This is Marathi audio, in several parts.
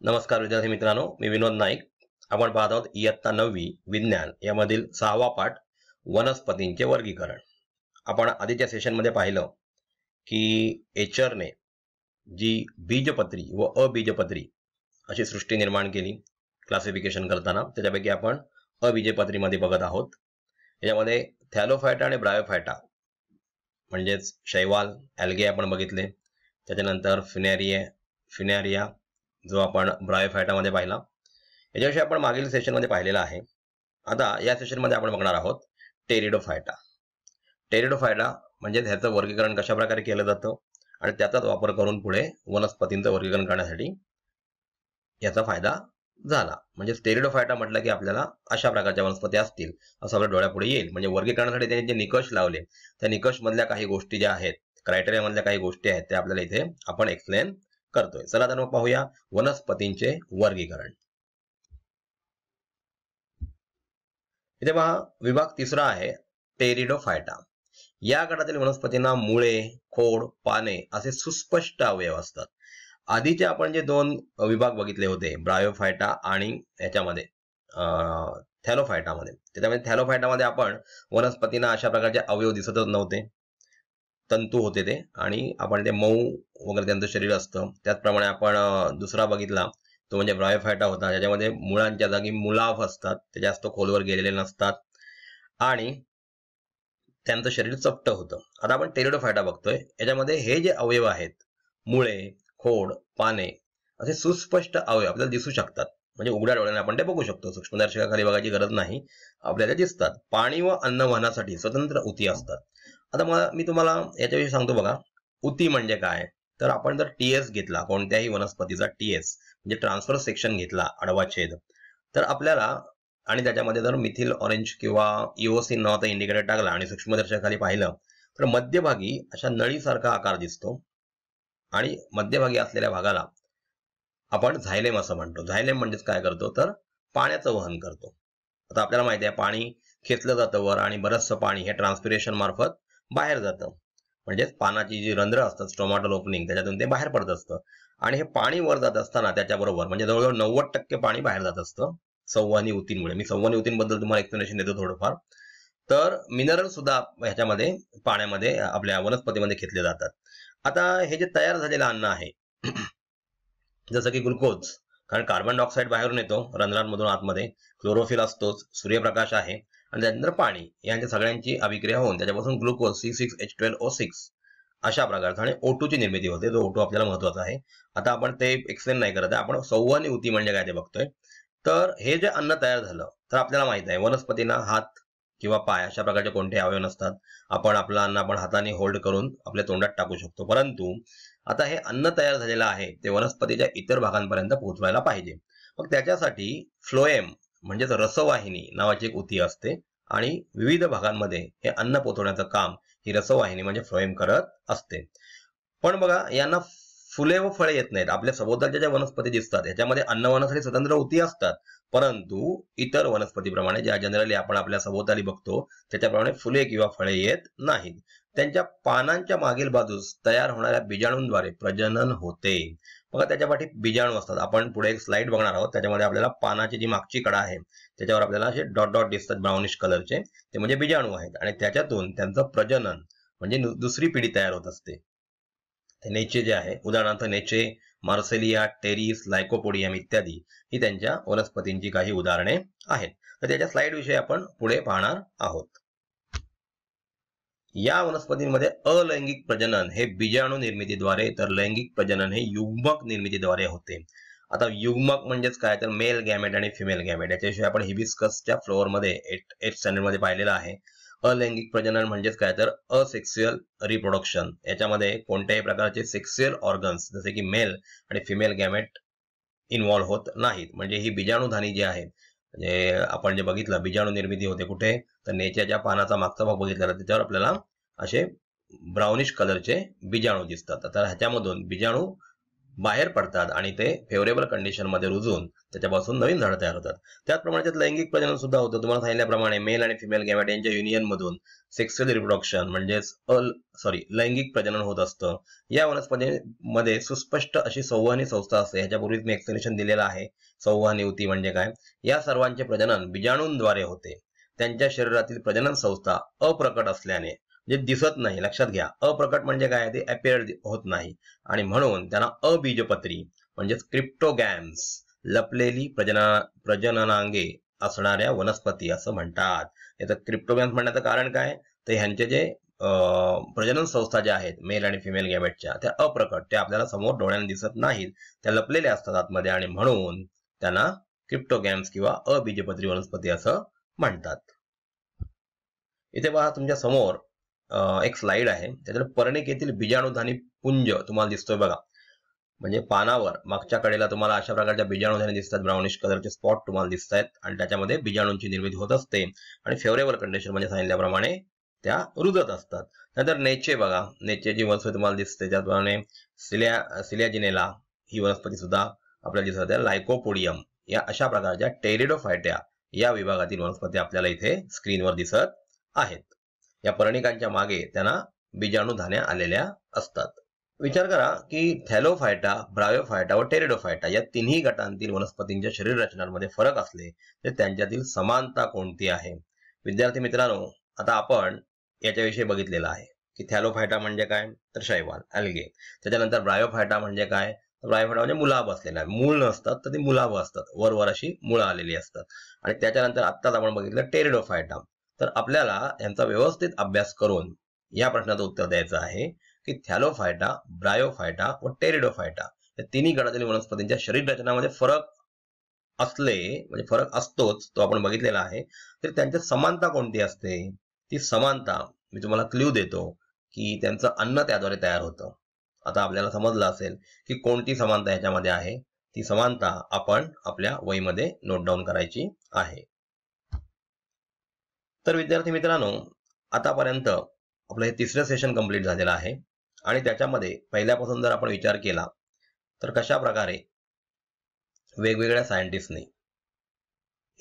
नमस्कार विद्यार्थी मित्रांनो, मी विनोद नाईक. आपण पाहत आहोत इयत्ता 9वी विज्ञान यामधील 6वा पाठ वनस्पतींचे वर्गीकरण. आपण आधीच्या सेशनमध्ये पाहिलं की एचरने जी बीजपत्री व अबीजपत्री अशी सृष्टी निर्माण केली क्लासिफिकेशन करताना. त्याच्यापैकी आपण अबीजपत्रीमध्ये बघत आहोत. यामध्ये थॅलोफायटा आणि ब्रायोफायटा म्हणजेच शैवाल, ॲल्गे आपण बघितले. त्याच्यानंतर फिनॅरिया जो आपण ब्रायोफायटामध्ये पाहिला. याच्याविषयी आपण मागील सेशनमध्ये पाहिलेला आहे. आता या सेशनमध्ये आपण बघणार आहोत टेरिडोफायटा. टेरिडोफायटा म्हणजे ह्याचं वर्गीकरण कशा प्रकारे केलं जातं आणि त्याचाच वापर करून पुढे वनस्पतींचं वर्गीकरण करण्यासाठी याचा फायदा झाला. म्हणजे टेरिडोफायटा म्हटलं की आपल्याला अशा प्रकारच्या वनस्पती असतील असं आपल्या डोळ्यापुढे येईल. म्हणजे वर्गीकरणासाठी त्यांनी जे निकष लावले त्या निकष मधल्या काही गोष्टी ज्या आहेत, क्रायटेरिया मधल्या काही गोष्टी आहेत त्या आपल्याला इथे आपण एक्सप्लेन करतोय. चला तर मग पाहूया वनस्पतींचे वर्गीकरण. इथे पहा विभाग तिसरा आहे टेरिडोफायटा. या गटातील वनस्पतींना मुळे, खोड, पाने असे सुस्पष्ट अवयव असतात. आधीचे आपण जे दोन विभाग बघितले होते ब्रायोफायटा आणि याच्यामध्ये थॅलोफायटामध्ये, त्याच्यामध्ये थॅलोफायटामध्ये आपण वनस्पतींना अशा प्रकारचे अवयव दिसतच नव्हते, तंतू होते ते, आणि आपण ते मऊ वगैरे त्यांचं शरीर असतं. त्याचप्रमाणे आपण दुसरा बघितला तो म्हणजे ब्रायोफायटा होता, ज्याच्यामध्ये मुळांच्या जागी मुलाफ असतात, ते जास्त खोलवर गेलेले नसतात आणि त्यांचं शरीर चपट होतं. आता आपण टेरिडोफायटा बघतोय. याच्यामध्ये हे जे अवयव आहेत, मुळे, खोड, पाने असे सुस्पष्ट अवयव आपल्याला दिसू शकतात. म्हणजे उघड्या डोळ्याने आपण ते बघू शकतो, सूक्ष्मदर्शकाखाली बघायची गरज नाही, आपल्याला दिसतात. पाणी व अन्न वाहनासाठी स्वतंत्र उती असतात. आता मी तुम्हाला याच्याविषयी सांगतो बघा. उती म्हणजे काय, तर आपण जर टीएस घेतला, कोणत्याही वनस्पतीचा टीएस म्हणजे ट्रान्सफर सेक्शन घेतला, आडवा छेद, तर आपल्याला, आणि त्याच्यामध्ये जर मिथिल ऑरेंज किंवा इओसिन नावाचा इंडिकेटर टाकला आणि सूक्ष्मदर्शकाखाली पाहिलं तर मध्यभागी अशा नळीसारखा आकार दिसतो आणि मध्यभागी असलेल्या भागाला आपण झायलेम असं म्हणतो. झायलेम म्हणजेच काय करतो, तर पाण्याचं वहन करतो. आता आपल्याला माहिती आहे पाणी खेचलं जातं वर आणि बरंचसं पाणी हे ट्रान्सपिरेशन मार्फत बाहेर जातं. म्हणजेच पानाची जी रंध्र असतात, स्टोमॅटल ओपनिंग, त्याच्यातून ते बाहेर पडत असतं. आणि हे पाणी वर जात असताना त्याच्याबरोबर म्हणजे जवळजवळ 90% पाणी बाहेर जात असतं संवहनी ऊतींमुळे. मी संवहनी ऊतींबद्दल तुम्हाला एक्सप्लेनेशन देतो थोडंफार. तर मिनरल सुद्धा ह्याच्यामध्ये पाण्यामध्ये आपल्या वनस्पतीमध्ये घेतले जातात. आता हे जे तयार झालेलं अन्न आहे जसं की ग्लुकोज, कारण कार्बन डायऑक्साईड बाहेरून येतो रंध्रांमधून आतमध्ये, क्लोरोफिल असतोच, सूर्यप्रकाश आहे आणि त्यानंतर पाणी, यांच्या सगळ्यांची अभिक्रिया होऊन त्याच्यापासून ग्लुकोज C6H12O6 अशा प्रकारचा आणि O2 ची निर्मिती होते. जो O2 आपल्याला महत्वाचा आहे. आता आपण ते एक्सप्लेन नाही करत आहे, आपण संवहनी ऊती म्हणजे काय ते बघतोय. तर हे जे अन्न तयार झालं तर आपल्याला माहित आहे वनस्पतींना हात किंवा पाय अशा प्रकारचे कोणते अवयव नसतात. आपण आपलं अन्न आपण हाताने होल्ड करून आपल्या तोंडात टाकू शकतो. परंतु आता हे अन्न तयार झालेलं आहे ते वनस्पतीच्या इतर भागांपर्यंत पोहोचवायला पाहिजे. मग त्याच्यासाठी फ्लोएम म्हणजेच रसवाहिनी नावाची एक ऊती असते आणि विविध भागांमध्ये हे अन्न पोहोचवण्याचं काम ही रसवाहिनी म्हणजे फ्लोएम करत असते. पण बघा, यांना फुले व फळे येत नाहीत. आपल्या सभोवतालच्या ज्या वनस्पती दिसतात ह्याच्यामध्ये अन्नवनासाठी स्वतंत्र ऊती असतात, परंतु इतर वनस्पतीप्रमाणे ज्या जनरली आपण आपल्या सभोवताली बघतो त्याच्याप्रमाणे फुले किंवा फळे येत नाहीत. त्यांच्या पानांच्या मागील बाजूस तयार होणाऱ्या बीजाणूंद्वारे प्रजनन होते. बघा, त्याच्या पाठी बीजाणू असतात. आपण पुढे एक स्लाइड बघणार आहोत, त्याच्यामध्ये आपल्याला पानाची जी मागची कडा आहे त्याच्यावर आपल्याला असे डॉट डॉट दिसतात ब्राउनिश कलरचे, ते म्हणजे बीजाणू आहेत आणि त्याच्यातून त्यांचं प्रजनन म्हणजे दुसरी पिढी तयार होत असते. नेचे जे आहे, उदाहरणार्थ नेचे, मार्सेलिया, टेरिस, लायकोपोडियम इत्यादी ही त्यांच्या वनस्पतींची काही उदाहरणे आहेत. तर त्याच्या स्लाइड विषयी आपण पुढे पाहणार आहोत. या वनस्पतींमध्ये अलैंगिक प्रजनन हे बीजाणू निर्मितीद्वारे तर लैंगिक प्रजनन हे युग्मक निर्मितीद्वारे होते. आता युग्मक म्हणजेच काय, तर मेल गॅमेट आणि फिमेल गॅमेट. याच्याविषयी आपण हिबिस्कसच्या फ्लोअरमध्ये 8th स्टँडर्डमध्ये पाहिलेलं आहे. अलैंगिक प्रजनन म्हणजेच काय, तर असेक्स्युअल रिप्रोडक्शन. याच्यामध्ये कोणत्याही प्रकारचे सेक्स्युअल ऑर्गन्स जसे की मेल आणि फिमेल गॅमेट इन्व्हॉल्व्ह होत नाहीत. म्हणजे ही बीजाणूधानी जी आहे, म्हणजे आपण जे बघितलं बीजाणू निर्मिती होते कुठे, तर नेच्याच्या पानाचा मागचा भाग बघितला तर त्याच्यावर आपल्याला असे ब्राउनिश कलरचे बीजाणू दिसतात. तर ह्याच्यामधून बीजाणू बाहेर पडतात आणि ते फेवरेबल कंडिशन मध्ये रुजून त्याच्यापासून नवीन झाडं तयार होतात. त्याचप्रमाणे त्यात लैंगिक प्रजनन सुद्धा होतं. तुम्हाला सांगितल्याप्रमाणे मेल आणि फिमेल गॅमेट यांच्या युनियन मधून सेक्स्युअल रिप्रोडक्शन म्हणजेच लैंगिक प्रजनन होत असतं. या वनस्पतीमध्ये सुस्पष्ट अशी संवहनी संस्था असते. ह्याच्यापूर्वीच मी एक्सप्लेनेशन दिलेलं आहे. संवहनी युती म्हणजे काय. या सर्वांचे प्रजनन बीजाणूंद्वारे होते. त्यांच्या शरीरातील प्रजनन संस्था अप्रकट असल्याने, जे दिसत नाही, लक्षात घ्या, अप्रकट म्हणजे काय, ते अपिअर होत नाही आणि म्हणून त्यांना अबीजपत्री म्हणजेच क्रिप्टोगॅम्स, लपलेली प्रजननांगे असणाऱ्या वनस्पती असं म्हणतात. याचं क्रिप्टोगॅम्स म्हणण्याचं कारण काय, तर ह्यांचे जे प्रजनन संस्था ज्या आहेत मेल आणि फिमेल गॅमेटच्या, त्या अप्रकट, त्या आपल्याला समोर डोळ्याने दिसत नाहीत, त्या लपलेल्या असतात आतमध्ये आणि म्हणून त्यांना क्रिप्टोगॅम्स किंवा अबीजपत्री वनस्पती असं म्हणतात. इथे पहा तुमच्या समोर एक स्लाइड आहे. त्याच्यात पर्णिकेतील बीजाणुधानी पुंज तुम्हाला दिसतोय बघा. म्हणजे पानावर मागच्या कडेला तुम्हाला अशा प्रकारच्या बीजाणुधानी दिसतात. ब्राउनिश कलरचे स्पॉट तुम्हाला दिसत आहेत आणि त्याच्यामध्ये बीजाणूंची निर्मिती होत असते आणि फेवरेबल कंडिशन म्हणजे सांगितल्याप्रमाणे त्या रुजत असतात. नंतर नेचे बघा, नेचेची वनस्पती तुम्हाला दिसते. त्याप्रमाणे सिलियाजिनेला ही वनस्पती सुद्धा आपल्याला दिसत आहे. लायकोपोडियम या अशा प्रकारच्या टेरिडोफायट्या या विभागातील वनस्पती आपल्याला इथे स्क्रीनवर दिसत आहेत. या पर्णिकांच्या मागे त्यांना बीजाणुधान्या आलेल्या असतात. विचार करा की थॅलोफायटा, ब्रायोफायटा व टेरिडोफायटा या तिन्ही गटांतील वनस्पतींच्या शरीर रचनांमध्ये फरक असले तर त्यांच्यातील समानता कोणती आहे. विद्यार्थी मित्रांनो, आता आपण याच्याविषयी बघितलेलं आहे की थॅलोफायटा म्हणजे काय, तर शैवाल, अल्गे. त्याच्यानंतर ब्रायोफायटा म्हणजे काय, तर ब्रायोफायटा म्हणजे मुलाभ असलेला, मूळ नसतात तर ते मुलाभ असतात, वर अशी मुळं आलेली असतात. आणि त्याच्यानंतर आत्ताच आपण बघितलं टेरिडोफायटा. तर आपल्याला यांचा व्यवस्थित अभ्यास करून या प्रश्नाचं उत्तर द्यायचं आहे की थॅलोफायटा, ब्रायोफायटा व टेरिडोफायटा या तिन्ही गटातील वनस्पतींच्या शरीर रचनामध्ये फरक असले, म्हणजे फरक असतोच, तो आपण बघितलेला आहे, तर त्यांच्यात समानता कोणती असते. ती समानता मी तुम्हाला क्ल्यू देतो की त्यांचं अन्न त्याद्वारे तयार होतं. आता आपल्याला समजलं असेल की कोणती समानता ह्याच्यामध्ये आहे. ती समानता आपण आपल्या वहीमध्ये नोट डाऊन करायची आहे. तर विद्यार्थी मित्रांनो, आतापर्यंत आपलं हे तिसरं सेशन कंप्लीट झालेलं आहे आणि त्याच्यामध्ये पहिल्यापासून जर आपण विचार केला तर कशा प्रकारे वेगवेगळ्या सायंटिस्टनी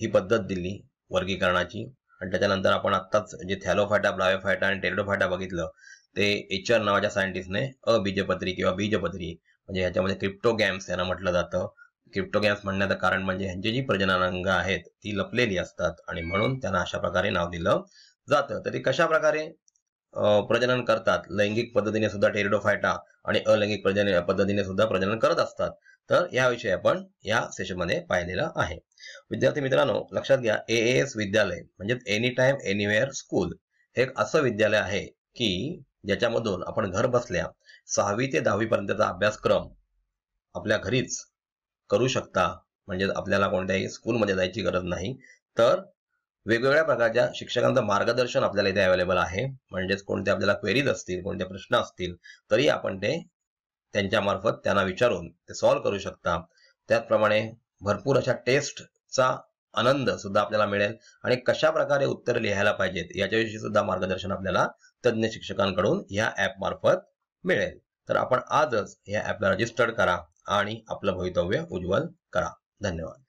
ही पद्धत दिली वर्गीकरणाची आणि त्याच्यानंतर आपण आत्ताच जे थॅलोफायटा, ब्रायोफायटा आणि टेरिडोफायटा बघितलं ते एचर नावाच्या सायंटिस्टने अबीजपत्री किंवा बीजपत्री म्हणजे ह्याच्यामध्ये क्रिप्टोगॅम्स यांना म्हटलं जातं. क्रिप्टोगॅम्स म्हणण्याचं कारण म्हणजे ह्यांची जी प्रजननांग आहेत ती लपलेली असतात आणि म्हणून त्यांना अशा प्रकारे नाव दिलं जातं. तर ती कशा प्रकारे प्रजनन करतात, लैंगिक पद्धतीने सुद्धा टेरिडोफायटा आणि अलैंगिक पद्धतीने सुद्धा प्रजनन करत असतात, तर याविषयी आपण या सेशनमध्ये पाहिलेलं आहे. विद्यार्थी मित्रांनो, लक्षात घ्या, AAS विद्यालय म्हणजे एनी टाइम एनिवेअर स्कूल हे एक असं विद्यालय आहे की ज्याच्यामधून आपण घर बसल्या 6वी ते 10वी पर्यंतचा अभ्यासक्रम आपल्या घरीच करू शकता. म्हणजे आपल्याला कोणत्याही स्कूलमध्ये जायची गरज नाही. तर वेगवेगळ्या प्रकारच्या शिक्षकांचं मार्गदर्शन आपल्याला इथे अवेलेबल आहे. म्हणजेच कोणते आपल्याला क्वेरीज असतील, कोणते प्रश्न असतील, तरी आपण ते त्यांच्या मार्फत त्यांना विचारून ते सॉल्व्ह करू शकता. त्याचप्रमाणे भरपूर अशा टेस्टचा आनंद सुद्धा आपल्याला मिळेल आणि कशा प्रकारे उत्तर लिहायला पाहिजेत याच्याविषयी सुद्धा मार्गदर्शन आपल्याला तज्ज्ञ शिक्षकांकडून या ऍप मार्फत मिळेल. तर आपण आजच या ऍपला रजिस्टर्ड करा आणि आपलं भवितव्य उज्ज्वल करा. धन्यवाद.